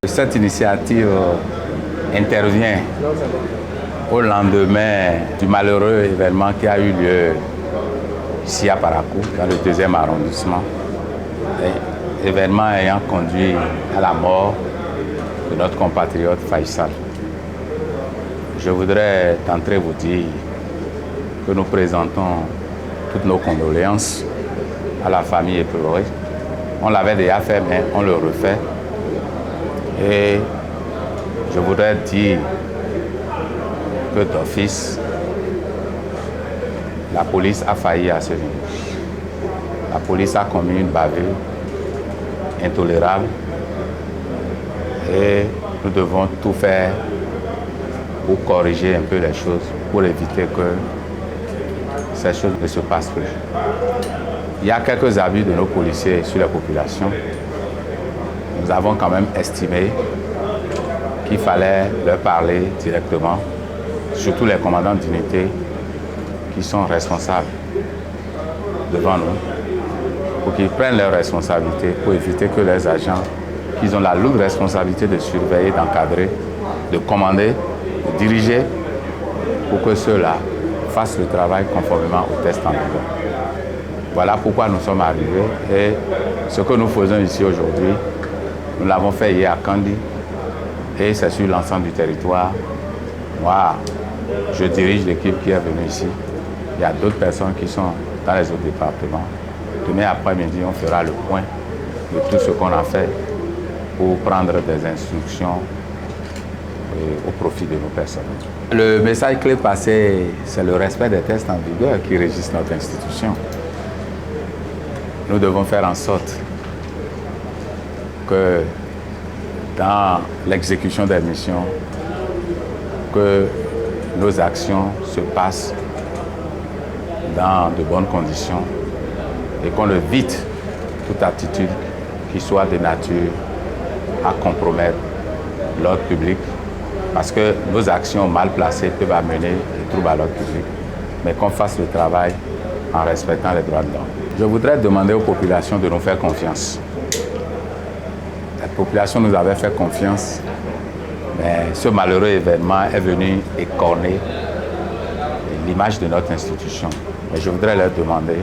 Cette initiative intervient au lendemain du malheureux événement qui a eu lieu ici à Parakou, dans le 2e arrondissement. Événement ayant conduit à la mort de notre compatriote Faisal. Je voudrais d'entrée vous dire que nous présentons toutes nos condoléances à la famille éplorée. On l'avait déjà fait, mais on le refait. Et je voudrais dire que d'office, la police a failli à ce niveau. La police a commis une bavure intolérable et nous devons tout faire pour corriger un peu les choses, pour éviter que ces choses ne se passent plus. Il y a quelques abus de nos policiers sur la population. Nous avons quand même estimé qu'il fallait leur parler directement, surtout les commandants d'unité qui sont responsables devant nous, pour qu'ils prennent leurs responsabilités, pour éviter que les agents, qui ont la lourde responsabilité de surveiller, d'encadrer, de commander, de diriger, pour que ceux-là fassent le travail conformément aux tests en vigueur. Voilà pourquoi nous sommes arrivés et ce que nous faisons ici aujourd'hui, nous l'avons fait hier à Kandi et c'est sur l'ensemble du territoire. Moi, je dirige l'équipe qui est venue ici. Il y a d'autres personnes qui sont dans les autres départements. Demain après-midi, on fera le point de tout ce qu'on a fait pour prendre des instructions au profit de nos personnes. Le message clé passé, c'est le respect des tests en vigueur qui régissent notre institution. Nous devons faire en sorte que dans l'exécution des missions, que nos actions se passent dans de bonnes conditions et qu'on évite toute attitude qui soit de nature à compromettre l'ordre public, parce que nos actions mal placées peuvent amener des troubles à l'ordre public, mais qu'on fasse le travail en respectant les droits de l'homme. Je voudrais demander aux populations de nous faire confiance. La population nous avait fait confiance, mais ce malheureux événement est venu écorner l'image de notre institution. Mais je voudrais leur demander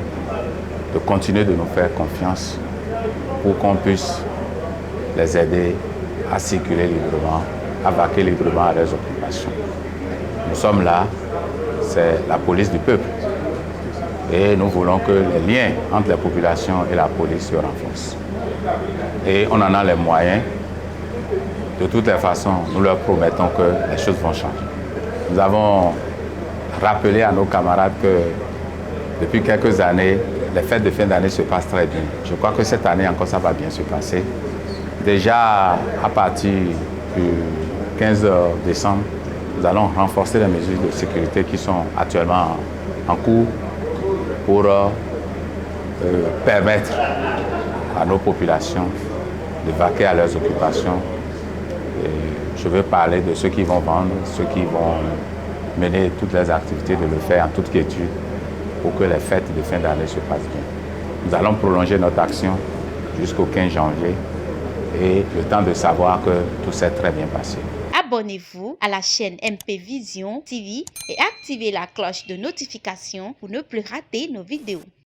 de continuer de nous faire confiance pour qu'on puisse les aider à circuler librement, à vaquer librement à leurs occupations. Nous sommes là, c'est la police du peuple. Et nous voulons que les liens entre la population et la police se renforcent. Et on en a les moyens. De toutes les façons, nous leur promettons que les choses vont changer. Nous avons rappelé à nos camarades que depuis quelques années, les fêtes de fin d'année se passent très bien. Je crois que cette année encore, ça va bien se passer. Déjà, à partir du 15 décembre, nous allons renforcer les mesures de sécurité qui sont actuellement en cours pour permettre à nos populations de vaquer à leurs occupations. Et je veux parler de ceux qui vont vendre, ceux qui vont mener toutes les activités, de le faire en toute quiétude pour que les fêtes de fin d'année se passent bien. Nous allons prolonger notre action jusqu'au 15 janvier et le temps de savoir que tout s'est très bien passé. Abonnez-vous à la chaîne MP Vision TV et activez la cloche de notification pour ne plus rater nos vidéos.